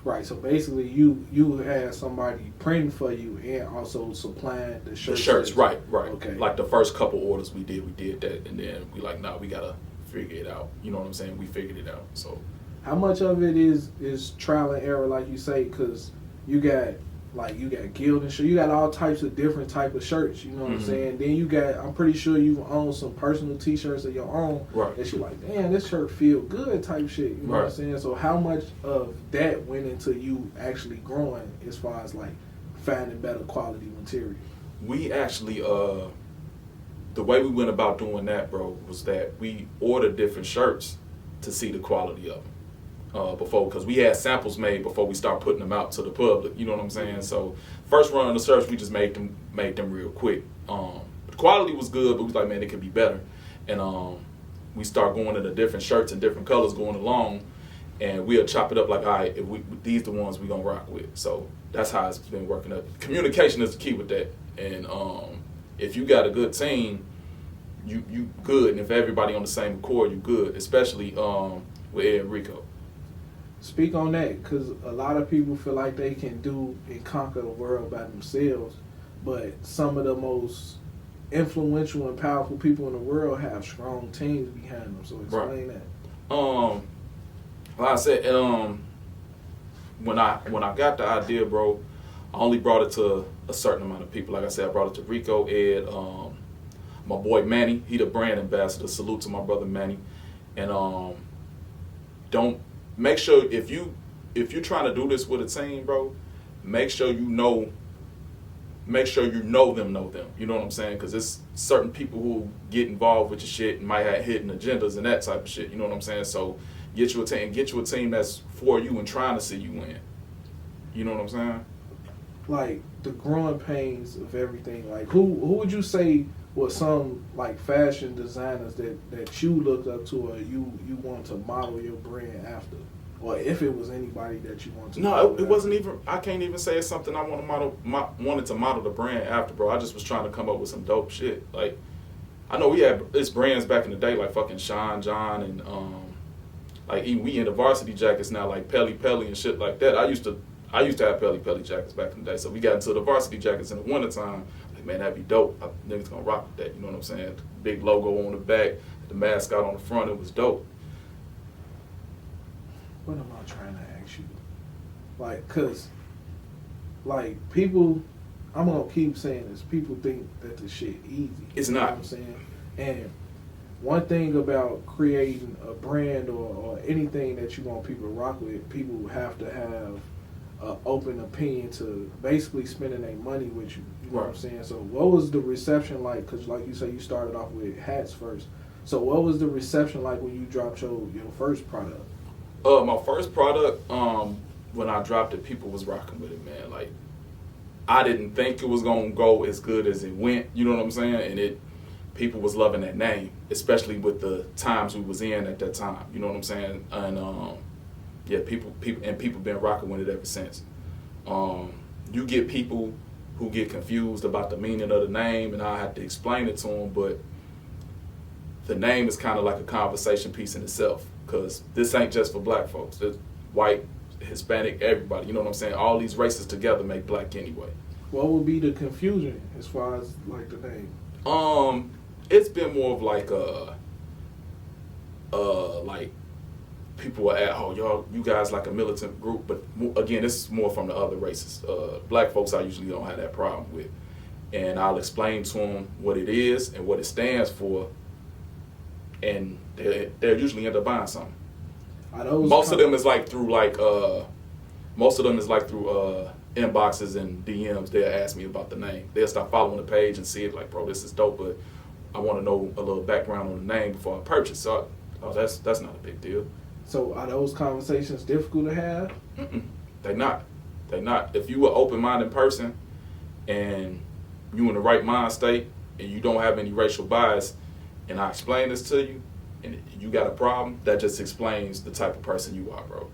Right. So basically, you had somebody printing for you and also supplying the shirts. The shirts, right. Okay. Like the first couple orders we did that, and then we like, nah, we gotta figure it out. You know what I'm saying? We figured it out. So, how much of it is trial and error, like you say? Because you got Guild and shit. You got all types of different type of shirts. You know what I'm saying? Then you got. I'm pretty sure you own some personal T-shirts of your own. Right. That you like, damn, this shirt feel good type shit. You know what I'm saying? So how much of that went into you actually growing as far as like finding better quality material? We actually, the way we went about doing that, bro, was that we ordered different shirts to see the quality of them. Before, because we had samples made before we start putting them out to the public. You know what I'm saying? So first run of the shirts, we just made them real quick. The quality was good, but we was like, man, it could be better. And we start going into different shirts and different colors going along, and we'll chop it up like, all right, these the ones we gonna rock with. So that's how it's been working up. Communication is the key with that. And if you got a good team, you good. And if everybody on the same accord, you good. Especially with Ed and Rico. Speak on that, because a lot of people feel like they can do and conquer the world by themselves, but some of the most influential and powerful people in the world have strong teams behind them. So explain that. Like I said, when I got the idea, bro, I only brought it to a certain amount of people. Like I said, I brought it to Rico, Ed, my boy Manny. He the brand ambassador. Salute to my brother Manny. And don't. Make sure if you're trying to do this with a team, bro, make sure you know them. You know what I'm saying? Because there's certain people who get involved with your shit and might have hidden agendas and that type of shit. You know what I'm saying? So get you a team that's for you and trying to see you win. You know what I'm saying? Like the growing pains of everything. Like who would you say was some like fashion designers that you looked up to or you want to model your brand after? Or if it was anybody that you want to No, it wasn't even, I can't even say it's something I wanted to model the brand after, bro. I just was trying to come up with some dope shit. Like, I know we had this brands back in the day like fucking Sean John and like even we in the varsity jackets now like Pelly and shit like that. I used to have Pelly jackets back in the day. So we got into the varsity jackets in the wintertime. Like, man, that'd be dope. Niggas gonna rock with that, you know what I'm saying? The big logo on the back, the mascot on the front, it was dope. What am I trying to ask you? Like, cause, like people, I'm gonna keep saying this. People think that the shit easy. It's you not. Know what I'm saying, and one thing about creating a brand or anything that you want people to rock with, people have to have an open opinion to basically spending their money with you. You know what I'm saying? So, what was the reception like? Cause, like you say, you started off with hats first. So, what was the reception like when you dropped your first product? My first product, when I dropped it, people was rocking with it, man. Like, I didn't think it was gonna go as good as it went. You know what I'm saying? And people was loving that name, especially with the times we was in at that time. You know what I'm saying? And yeah, people been rocking with it ever since. You get people who get confused about the meaning of the name, and I have to explain it to them. But the name is kind of like a conversation piece in itself. Because this ain't just for black folks. There's white, Hispanic, everybody. You know what I'm saying? All these races together make black anyway. What would be the confusion as far as like the name? It's been more of like like people were at, oh, you guys like a militant group, but again, this is more from the other races. Black folks I usually don't have that problem with. And I'll explain to them what it is and what it stands for, and they'll usually end up buying something. Most of them is like through inboxes and DMs. They'll ask me about the name. They'll start following the page and see it like, bro, this is dope, but I want to know a little background on the name before I purchase. So that's not a big deal. So are those conversations difficult to have? They're not. If you an open-minded person and you in the right mind state and you don't have any racial bias, and I explain this to you, and you got a problem, that just explains the type of person you are, bro.